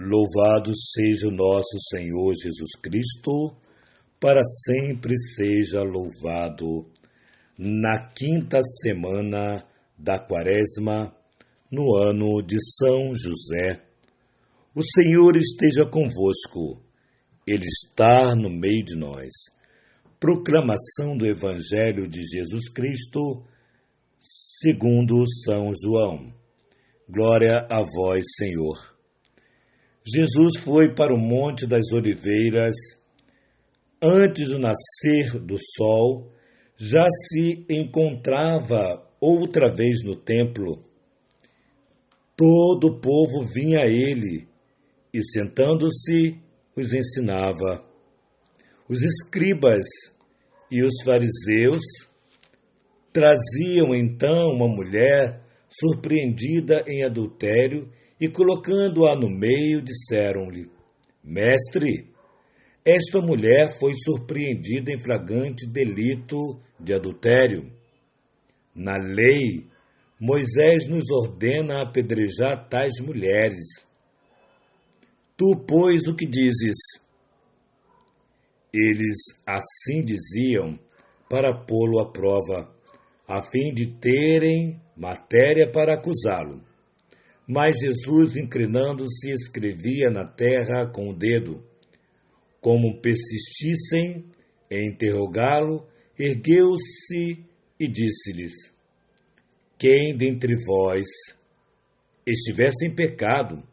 Louvado seja o nosso Senhor Jesus Cristo, para sempre seja louvado. Na quinta semana da Quaresma, no ano de São José, o Senhor esteja convosco, Ele está no meio de nós. Proclamação do Evangelho de Jesus Cristo, segundo São João. Glória a vós, Senhor. Jesus foi para o Monte das Oliveiras. Antes do nascer do sol, já se encontrava outra vez no templo. Todo o povo vinha a ele e, sentando-se, os ensinava. Os escribas e os fariseus traziam então uma mulher surpreendida em adultério e, colocando-a no meio, disseram-lhe: Mestre, esta mulher foi surpreendida em flagrante delito de adultério. Na lei, Moisés nos ordena apedrejar tais mulheres. Tu, pois, o que dizes? Eles assim diziam para pô-lo à prova, a fim de terem matéria para acusá-lo. Mas Jesus, inclinando-se, escrevia na terra com o dedo. Como persistissem em interrogá-lo, ergueu-se e disse-lhes: Quem dentre vós estiver sem pecado,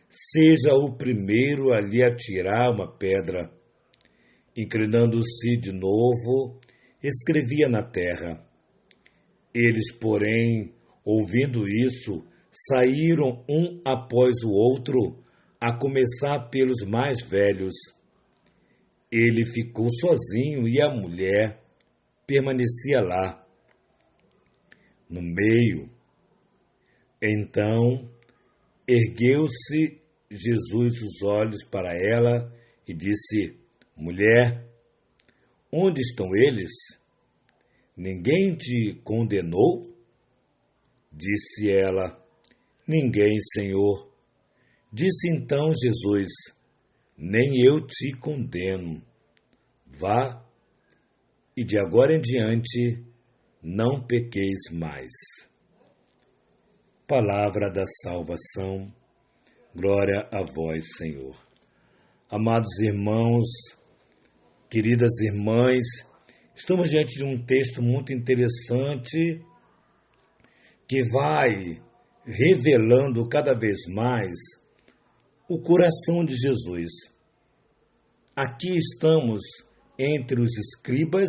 seja o primeiro a lhe atirar uma pedra. Inclinando-se de novo, escrevia na terra. Eles, porém, ouvindo isso, saíram um após o outro, a começar pelos mais velhos. Ele ficou sozinho e a mulher permanecia lá, no meio. Então, ergueu-se Jesus os olhos para ela e disse: Mulher, onde estão eles? Ninguém te condenou? Disse ela: Ninguém, Senhor. Disse então Jesus: Nem eu te condeno. Vá, e de agora em diante não pequeis mais. Palavra da salvação. Glória a vós, Senhor. Amados irmãos, queridas irmãs, estamos diante de um texto muito interessante que vai revelando cada vez mais o coração de Jesus. Aqui estamos entre os escribas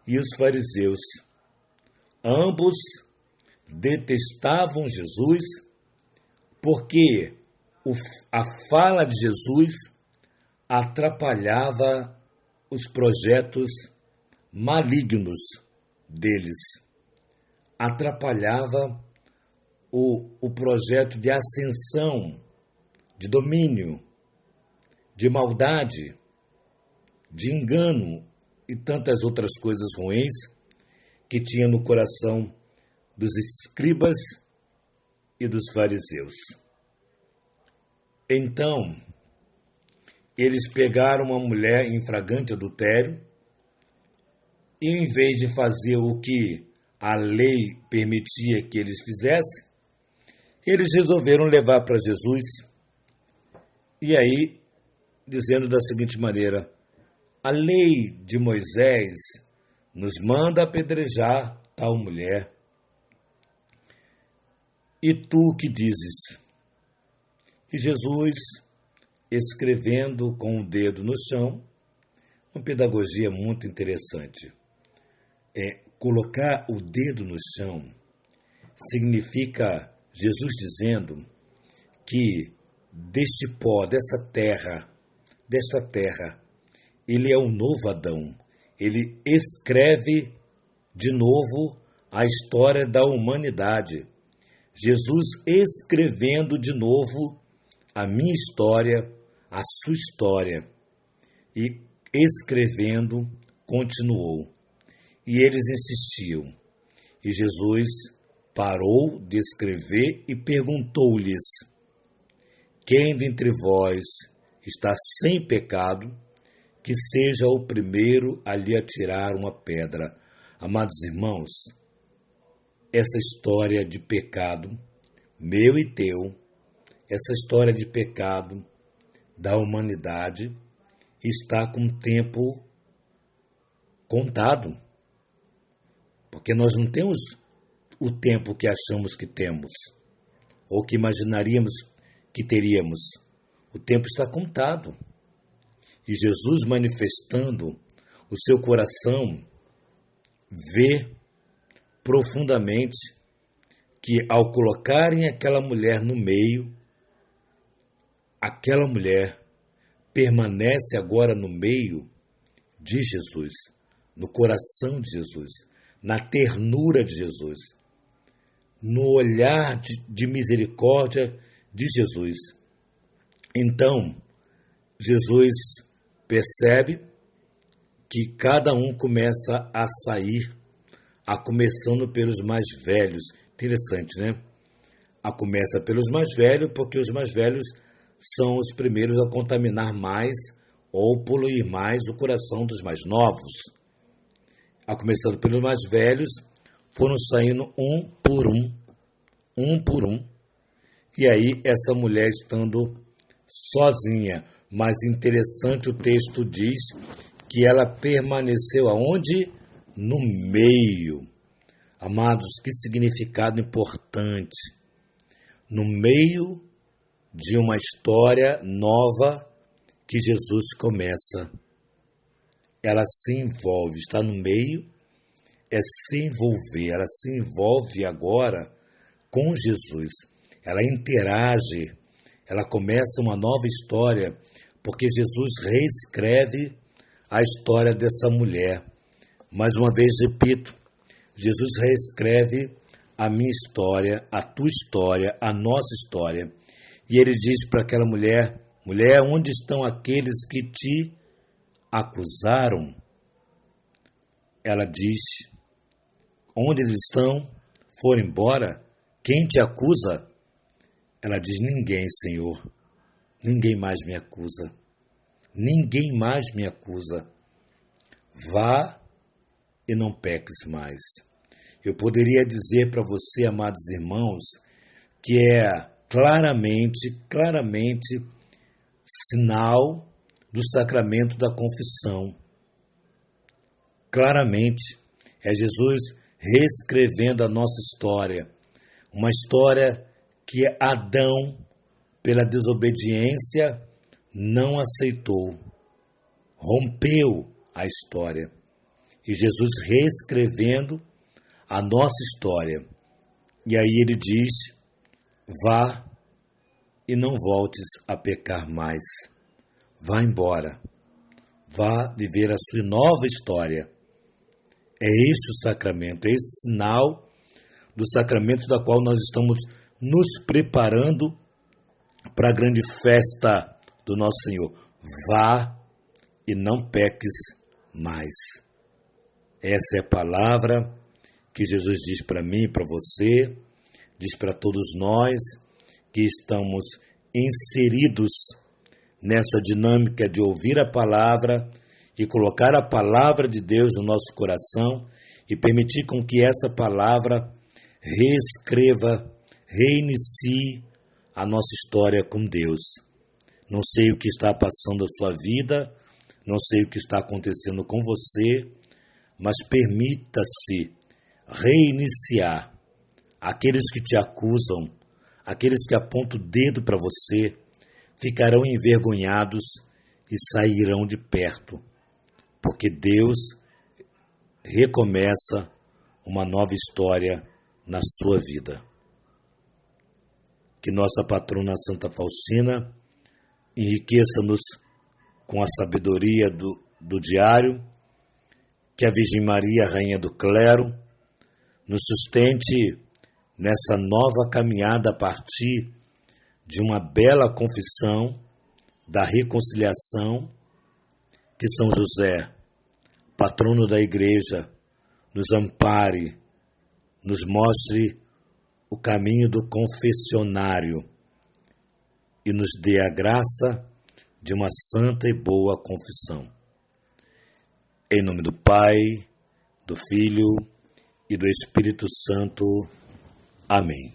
e os fariseus. Ambos detestavam Jesus porque a fala de Jesus atrapalhava os projetos malignos deles, atrapalhava o projeto de ascensão, de domínio, de maldade, de engano e tantas outras coisas ruins que tinha no coração dos escribas e dos fariseus. Então, eles pegaram uma mulher em flagrante adultério e, em vez de fazer o que a lei permitia que eles fizessem, eles resolveram levar para Jesus, e aí, dizendo da seguinte maneira: a lei de Moisés nos manda apedrejar tal mulher. E tu o que dizes? E Jesus, escrevendo com o dedo no chão, uma pedagogia muito interessante. Colocar o dedo no chão significa Jesus dizendo que deste pó, desta terra, ele é o novo Adão. Ele escreve de novo a história da humanidade. Jesus escrevendo de novo a minha história, a sua história. E escrevendo, continuou. E eles insistiam. E Jesus parou de escrever e perguntou-lhes: quem dentre vós está sem pecado, que seja o primeiro a lhe atirar uma pedra. Amados irmãos, essa história de pecado, meu e teu, essa história de pecado da humanidade está com o tempo contado, porque nós não temos o tempo que achamos que temos, ou que imaginaríamos que teríamos. O tempo está contado. E Jesus, manifestando o seu coração, vê profundamente que ao colocarem aquela mulher no meio, aquela mulher permanece agora no meio de Jesus, no coração de Jesus, na ternura de Jesus, no olhar de misericórdia de Jesus. Então, Jesus percebe que cada um começa a sair, começando pelos mais velhos. Interessante, né? Começa pelos mais velhos, porque os mais velhos são os primeiros a contaminar mais ou poluir mais o coração dos mais novos. Começando pelos mais velhos, foram saindo um por um, e aí essa mulher estando sozinha. Mas interessante, o texto diz que ela permaneceu aonde? No meio. Amados, que significado importante. No meio de uma história nova que Jesus começa. Ela se envolve, está no meio, é se envolver. Ela se envolve agora com Jesus. Ela interage, ela começa uma nova história, porque Jesus reescreve a história dessa mulher. Mais uma vez repito, Jesus reescreve a minha história, a tua história, a nossa história. E ele diz para aquela mulher: mulher, onde estão aqueles que te acusaram? Ela diz: onde eles estão? Foram embora? Quem te acusa? Ela diz: ninguém, Senhor. Ninguém mais me acusa. Ninguém mais me acusa. Vá e não peques mais. Eu poderia dizer para você, amados irmãos, que é claramente sinal do sacramento da confissão. Claramente, é Jesus reescrevendo a nossa história. Uma história que Adão, pela desobediência, não aceitou. Rompeu a história. E Jesus reescrevendo a nossa história. E aí ele diz: vá e não voltes a pecar mais. Vá embora. Vá viver a sua nova história. É este o sacramento, é esse sinal do sacramento da qual nós estamos nos preparando para a grande festa do nosso Senhor. Vá e não peques mais. Essa é a palavra que Jesus diz para mim, para você, diz para todos nós que estamos inseridos nessa dinâmica de ouvir a palavra e colocar a palavra de Deus no nosso coração e permitir com que essa palavra reescreva, reinicie a nossa história com Deus. Não sei o que está passando a sua vida, não sei o que está acontecendo com você, mas permita-se reiniciar. Aqueles que te acusam, aqueles que apontam o dedo para você, ficarão envergonhados e sairão de perto, porque Deus recomeça uma nova história na sua vida. Que nossa patrona Santa Faustina enriqueça-nos com a sabedoria do diário, que a Virgem Maria, Rainha do Clero, nos sustente nessa nova caminhada a partir de uma bela confissão da reconciliação, que São José, patrono da Igreja, nos ampare, nos mostre o caminho do confessionário, e nos dê a graça de uma santa e boa confissão. Em nome do Pai, do Filho e do Espírito Santo. Amém.